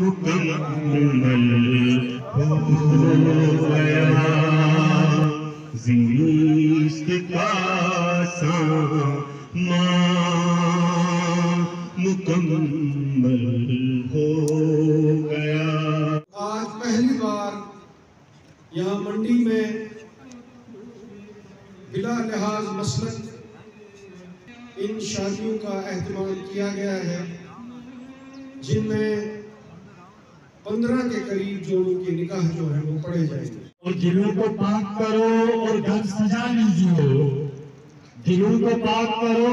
मुकम्मल हो गया ज़िस्त का सामा मुकम्मल हो गया। आज पहली बार यहाँ मंडी में बिला लिहाज मसलन इन शादियों का एहतमाम किया गया है जिनमें 15 के करीब जोड़ों के निकाह जो है वो पढ़े जाएंगे। और दिलों को पाक करो और घर सजा लीजिए, दिलों को पाक करो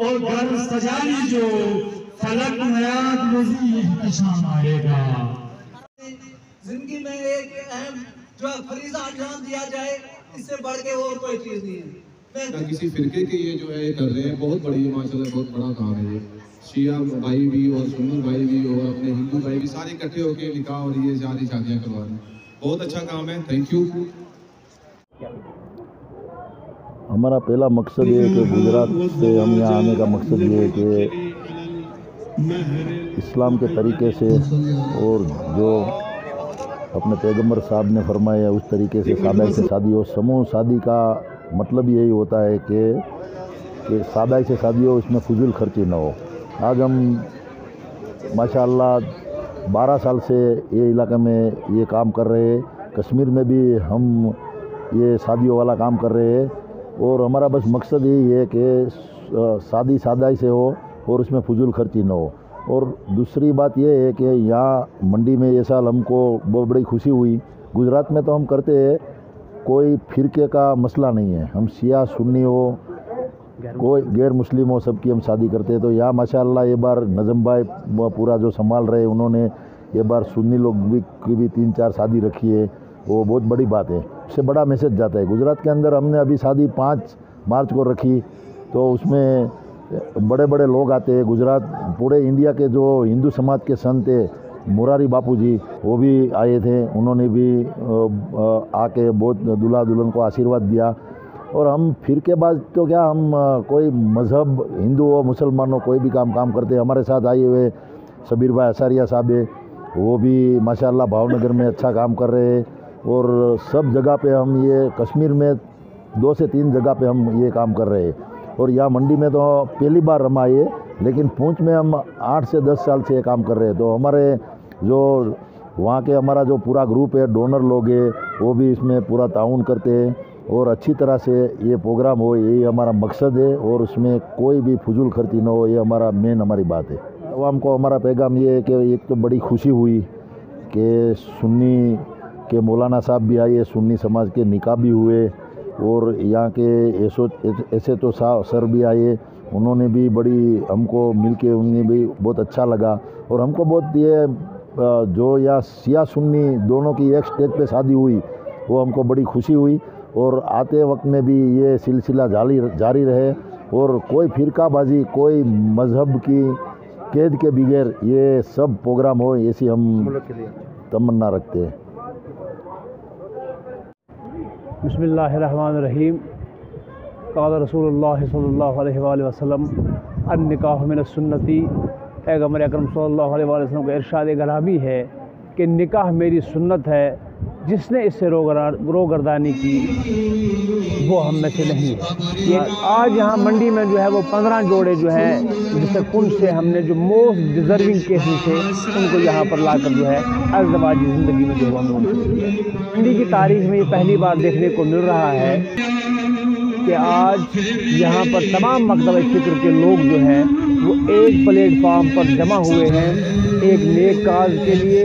और घर सजा लीजिए, फलक नयाद मज़ीद इhtişam आएगा। जिंदगी में एक अहम जो फरीज़ा अंजाम दिया जाए, इससे बढ़ के और कोई चीज नहीं है। किसी फिरके के ये जो है कर रहे हैं, बहुत बड़ी माशाल्लाह बहुत बड़ा काम है ये। शिया भाई भी और सुन्नी भाई भी और अपने हिंदू भाई भी सारे इकट्ठे होकर निकाह और ये शादियाँ करवा रहे हैं। बहुत अच्छा काम है, थैंक यू। हमारा पहला मकसद ये है कि गुजरात से हम यहाँ आने का मकसद ये है कि इस्लाम के तरीके से और जो अपने पैगंबर साहब ने फरमाया उस तरीके से सादाई से शादी हो। समूह शादी का मतलब यही होता है कि सादाई से शादी हो, इसमें फजूल खर्ची ना हो। आज हम माशाअल्लाह 12 साल से ये इलाके में ये काम कर रहे हैं। कश्मीर में भी हम ये शादियों वाला काम कर रहे हैं और हमारा बस मकसद यही है कि शादी सादाई से हो और उसमें फजूल खर्ची ना हो। और दूसरी बात ये है कि यहाँ मंडी में ये साल हमको बहुत बड़ी खुशी हुई। गुजरात में तो हम करते हैं, कोई फिरके का मसला नहीं है, हम शिया सुन्नी हो कोई गैर मुस्लिम हो, सबकी हम शादी करते हैं। तो यहाँ माशाअल्लाह ये बार नज़म भाई पूरा जो संभाल रहे उन्होंने ये बार सुन्नी लोग की भी 3-4 शादी रखी है, वो बहुत बड़ी बात है। उससे बड़ा मैसेज जाता है। गुजरात के अंदर हमने अभी शादी 5 मार्च को रखी, तो उसमें बड़े बड़े लोग आते हैं। गुजरात पूरे इंडिया के जो हिंदू समाज के संत है मुरारी बापू जी, वो भी आए थे, उन्होंने भी आके बहुत दूल्हा दुल्हन को आशीर्वाद दिया। और हम फिरकेबाज तो क्या, हम कोई मज़हब हिंदू हो मुसलमान हो कोई भी काम करते हैं। हमारे साथ आए हुए सबीर भाई असारिया साहब है, वो भी माशाअल्लाह भावनगर में अच्छा काम कर रहे हैं। और सब जगह पे हम ये कश्मीर में 2 से 3 जगह पे हम ये काम कर रहे हैं। और यहाँ मंडी में तो पहली बार हम आए, लेकिन पूंछ में हम 8 से 10 साल से ये काम कर रहे हैं। तो हमारे जो वहाँ के हमारा जो पूरा ग्रुप है, डोनर लोग हैं, वो भी इसमें पूरा ताउन करते हैं और अच्छी तरह से ये प्रोग्राम हो, यही हमारा मकसद है। और उसमें कोई भी फजूल खर्ची न हो, ये हमारा मेन हमारी बात है। आवाम को हमारा पैगाम ये है कि एक तो बड़ी खुशी हुई कि सुन्नी के मौलाना साहब भी आए, सुन्नी समाज के निकाह भी हुए, और यहाँ के ऐसे तो सर भी आए, उन्होंने भी बड़ी हमको मिलके उन्हें भी बहुत अच्छा लगा। और हमको बहुत ये जो यहाँ शिया सुन्नी दोनों की एक स्टेज पे शादी हुई, वो हमको बड़ी खुशी हुई। और आते वक्त में भी ये सिलसिला जारी रहे और कोई फिरकाबाजी, कोई मज़हब की कैद के बगैर ये सब प्रोग्राम हो, ऐसी हम तमन्ना रखते हैं। बिस्मिल्लाहिर्रहमानिर्रहीम। क़ाल रसूलुल्लाह सल्लल्लाहु अलैहि वसल्लम अन-निकाह मिन सुन्नती। पैगम्बर अकरम सल्लल्लाहु अलैहि वसल्लम का इरशाद गरामी है कि निकाह मेरी सुन्नत है। जिसने इससे रोगर्दानी की वो हम में से नहीं है। आज यहाँ मंडी में जो है वो 15 जोड़े जो हैं जिससे कुंड से हमने जो मोस्ट डिज़र्विंग केसेस थे उनको यहाँ पर लाकर जो है अज़दवाजी ज़िंदगी में जो है मंडी की तारीख में ये पहली बार देखने को मिल रहा है कि आज यहाँ पर तमाम मकतब फ़िक्र के लोग जो हैं वो एक प्लेटफार्म पर जमा हुए हैं, एक नेक काज के लिए,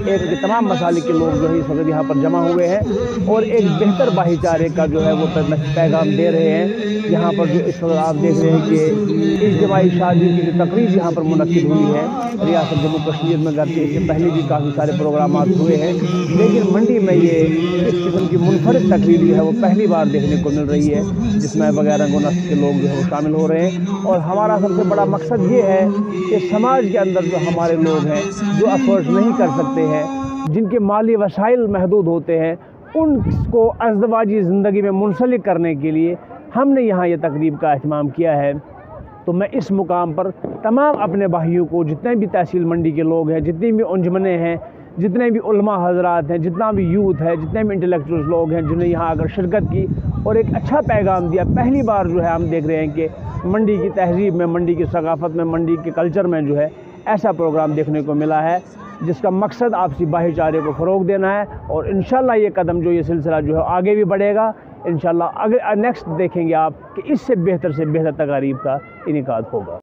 एक तमाम मसाले के लोग जो है इस वक्त यहाँ पर जमा हुए हैं और एक बेहतर भाईचारे का जो है वो पैगाम दे रहे हैं। यहाँ पर जो इस वक्त आप देख रहे हैं कि इज्तिमाई शादी की जो तकरीब यहाँ पर मुनक्किद हुई है रियासत जम्मू कश्मीर में, घर के इससे पहले भी काफ़ी सारे प्रोग्राम हुए हैं, लेकिन मंडी में ये इस किस्म की मुनफरिद तकरीब जो है वो पहली बार देखने को मिल रही है जिसमें वगैरह गुनस के लोग जो है वो शामिल हो रहे हैं। और हमारा सबसे बड़ा मकसद ये है कि समाज के अंदर जो हमारे लोग हैं जो अफोर्ड नहीं कर सकते हैं, जिनके माली वसाइल महदूद होते हैं, उनको अज़दवाजी ज़िंदगी में मुंसलिक करने के लिए हमने यहाँ ये तकरीब का एहतमाम किया है। तो मैं इस मुकाम पर तमाम अपने भाइयों को, जितने भी तहसील मंडी के लोग हैं, जितनी भी अंजुमने हैं, जितने भी उलमा हजरात हैं, जितना भी यूथ है, जितने भी इंटेलेक्चुअल्स लोग हैं जिन्हें यहाँ आकर शिरकत की और एक अच्छा पैगाम दिया। पहली बार जो है हम देख रहे हैं कि मंडी की तहजीब में, मंडी की सकाफ़त में, मंडी के कल्चर में जो है ऐसा प्रोग्राम देखने को मिला है जिसका मकसद आपसी भाईचारे को फ़रोग़ देना है। और इंशाल्लाह ये कदम जो ये सिलसिला जो है आगे भी बढ़ेगा। इंशाल्लाह अगर नेक्स्ट देखेंगे आप कि इससे बेहतर तकारीब का इनेकाद होगा।